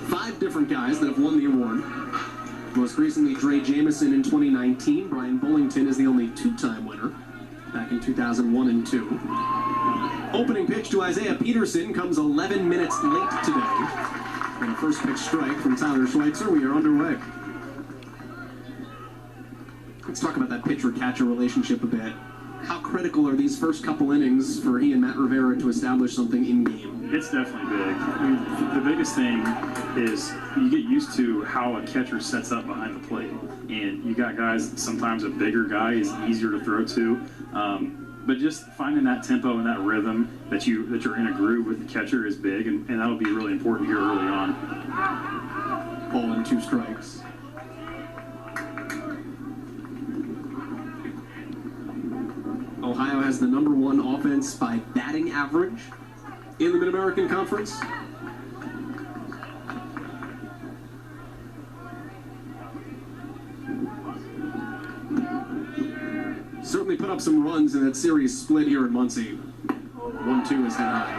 5 different guys that have won the award. Most recently, Dre Jamieson in 2019. Brian Bullington is the only 2-time winner, back in 2001 and 2. Opening pitch to Isaiah Peterson comes 11 minutes late today. And a first pitch strike from Tyler Schweitzer. We are underway. Let's talk about that pitcher-catcher relationship a bit. How critical are these first couple innings for he and Matt Rivera to establish something in-game? It's definitely big. I mean, the biggest thing is you get used to how a catcher sets up behind the plate. And you got guys, sometimes a bigger guy is easier to throw to. But just finding that tempo and that rhythm that you're in a groove with the catcher is big, and that'll be really important here early on. Ball and 2 strikes. Ohio has the #1 offense by batting average in the Mid-American Conference. Certainly put up some runs in that series split here in Muncie. 1-2 is hit high.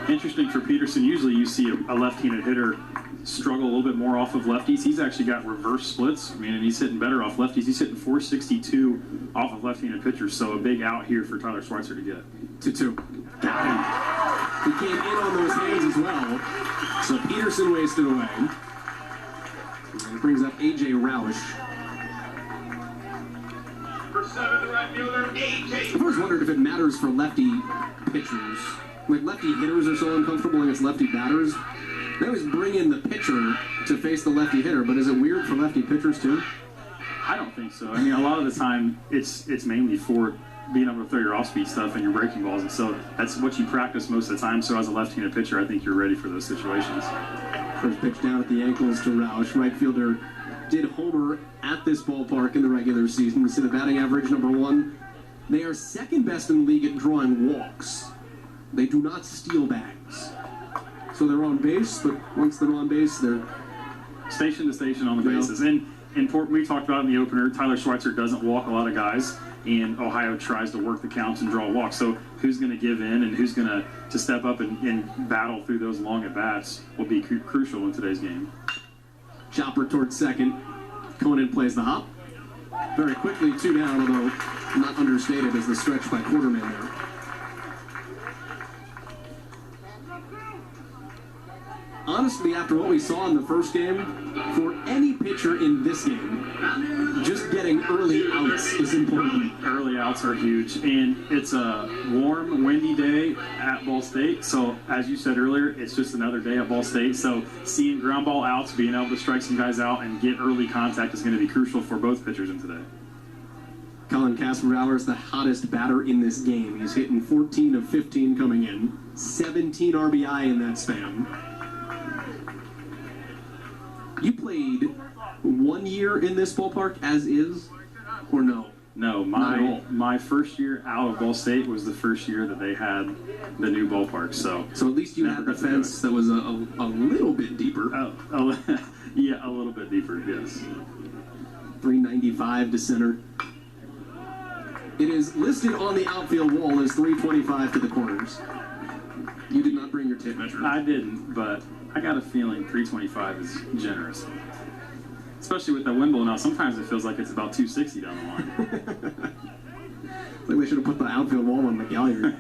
Interesting for Peterson, usually you see a left-handed hitter struggle a little bit more off of lefties. He's actually got reverse splits. I mean, and he's hitting better off lefties. He's hitting .462 off of left-handed pitchers, so a big out here for Tyler Schweitzer to get. 2-2. Got him. He came in on those hands as well, so Peterson wasted away. And it brings up A.J. Roush. I've always wondered if it matters for lefty pitchers. Like, lefty hitters are so uncomfortable against lefty batters. They always bring in the pitcher to face the lefty hitter, but is it weird for lefty pitchers too? I don't think so. I mean, a lot of the time, it's mainly for being able to throw your off-speed stuff and your breaking balls, and so that's what you practice most of the time. So as a left-handed pitcher, I think you're ready for those situations. First pitch down at the ankles to Roush. Right fielder did homer at this ballpark in the regular season. We see the batting average #1. They are second best in the league at drawing walks. They do not steal bags. So they're on base, but once they're on base, they're station to station on the bases. And we talked about in the opener, Tyler Schweitzer doesn't walk a lot of guys, and Ohio tries to work the counts and draw walks. So who's going to give in and who's going to step up and battle through those long at-bats will be crucial in today's game. Chopper towards second. Conan plays the hop. Very quickly, 2 down, although not understated as the stretch by Quarterman there. Honestly, after what we saw in the first game, for any pitcher in this game, just getting early outs is important. Early outs are huge, and it's a warm, windy day at Ball State. So, as you said earlier, it's just another day at Ball State. So, seeing ground ball outs, being able to strike some guys out and get early contact is going to be crucial for both pitchers in today. Colin Kasperauer is the hottest batter in this game. He's hitting 14 of 15 coming in, 17 RBI in that span. You played 1 year in this ballpark as is, or no? No, my first year out of Ball State was the first year that they had the new ballpark. So at least you had the fence that was a little bit deeper. Yeah, a little bit deeper, yes. 395 to center. It is listed on the outfield wall as 325 to the corners. You did not bring your tape measure. I didn't, but I got a feeling 325 is generous. Especially with the wind blow now, sometimes it feels like it's about 260 down the line. I think they should have put the outfield wall on McGalliard.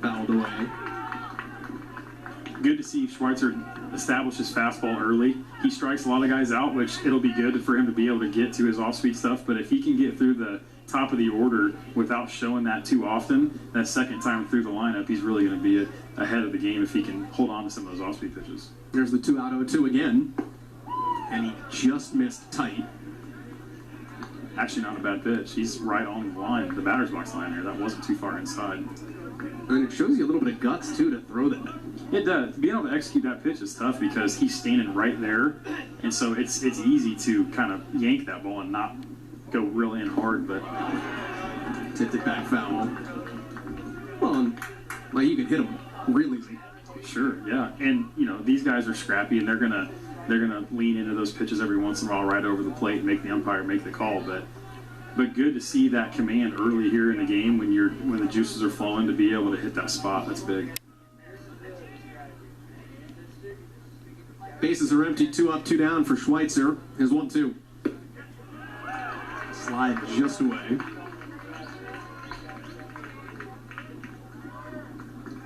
Fouled away. Good to see Schweitzer establish his fastball early. He strikes a lot of guys out, which it'll be good for him to be able to get to his off-speed stuff, but if he can get through the top of the order without showing that too often, that second time through the lineup, he's really going to be ahead of the game if he can hold on to some of those off-speed pitches. There's the 2-out 0-2 again, and he just missed tight. Actually, not a bad pitch. He's right on the line, the batter's box line there. That wasn't too far inside. And it shows you a little bit of guts, too, to throw that. It does. Being able to execute that pitch is tough because he's standing right there, and so it's easy to kind of yank that ball and not go real in hard, but tipped it back foul. Well, you can hit him real easy. Sure, yeah. And these guys are scrappy, and they're gonna lean into those pitches every once in a while right over the plate and make the umpire make the call. But But good to see that command early here in the game when the juices are flowing to be able to hit that spot. That's big. Bases are empty, 2 up, 2 down for Schweitzer. His 1-2. Slide just away.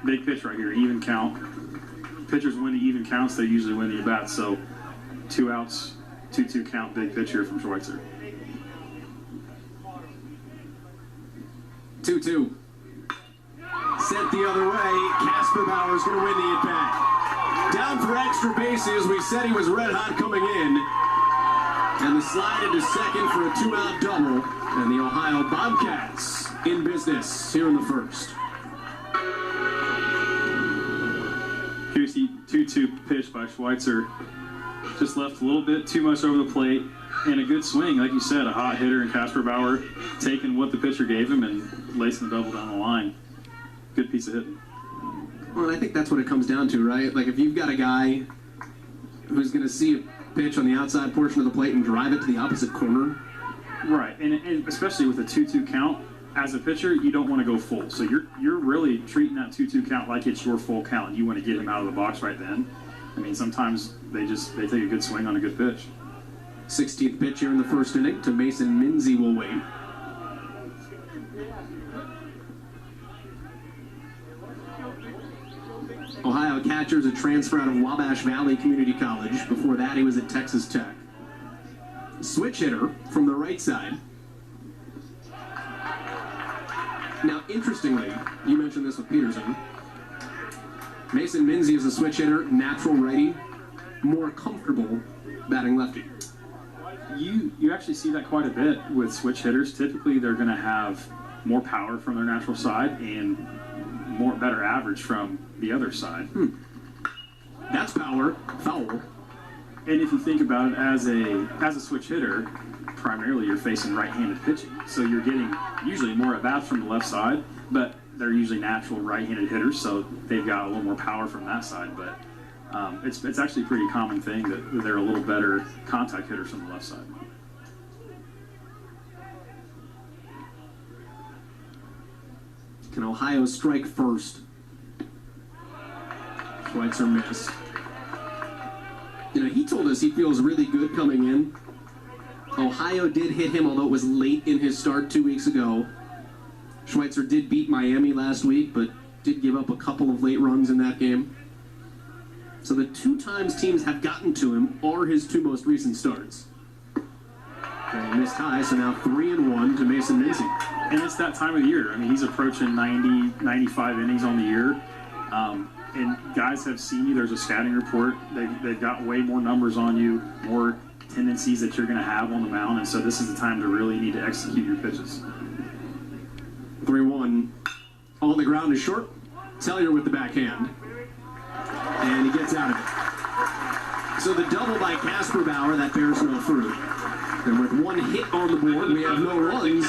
Big pitch right here, even count. Pitchers win the even counts, they usually win the at-bats. So 2 outs, 2-2 count, big pitch here from Schweitzer. 2-2. Sent the other way. Casper Bauer's going to win the at-bat. Down for extra bases. We said he was red hot coming in. And the slide into second for a 2-out double. And the Ohio Bobcats in business here in the first. Here's the 2-2 pitch by Schweitzer. Just left a little bit too much over the plate. And a good swing, like you said, a hot hitter in Casper Bauer, taking what the pitcher gave him and lacing the double down the line. Good piece of hitting. Well, I think that's what it comes down to, right? Like if you've got a guy who's going to see a pitch on the outside portion of the plate and drive it to the opposite corner. Right, and especially with a 2-2 count, as a pitcher, you don't want to go full. So you're really treating that 2-2 count like it's your full count. You want to get him out of the box right then. I mean, sometimes they take a good swing on a good pitch. 16th pitch here in the first inning to Mason Minzy will wait. Ohio catcher is a transfer out of Wabash Valley Community College. Before that, he was at Texas Tech. Switch hitter from the right side. Now, interestingly, you mentioned this with Peterson. Mason Minzy is a switch hitter, natural righty, more comfortable batting lefty. You actually see that quite a bit with switch hitters. Typically, they're going to have more power from their natural side and better average from the other side. That's power, foul. And if you think about it, as a switch hitter, primarily you're facing right-handed pitching, so you're getting usually more at bats from the left side, but they're usually natural right-handed hitters, so they've got a little more power from that side. But it's actually a pretty common thing that they're a little better contact hitters from the left side. Can Ohio strike first? Schweitzer missed. You know, he told us he feels really good coming in. Ohio did hit him, although it was late in his start 2 weeks ago. Schweitzer did beat Miami last week, but did give up a couple of late runs in that game. So the 2 times teams have gotten to him are his 2 most recent starts. They missed high, so now 3-1 to Mason Minzy. And it's that time of the year. I mean, he's approaching 90, 95 innings on the year. And guys have seen you. There's a scouting report. They've got way more numbers on you, more tendencies that you're going to have on the mound. And so this is the time to really need to execute your pitches. 3-1. On the ground is short. Tellier with the backhand. And he gets out of it. So the double by Casper Bauer, that bears no fruit. And with 1 hit on the board, we have no runs.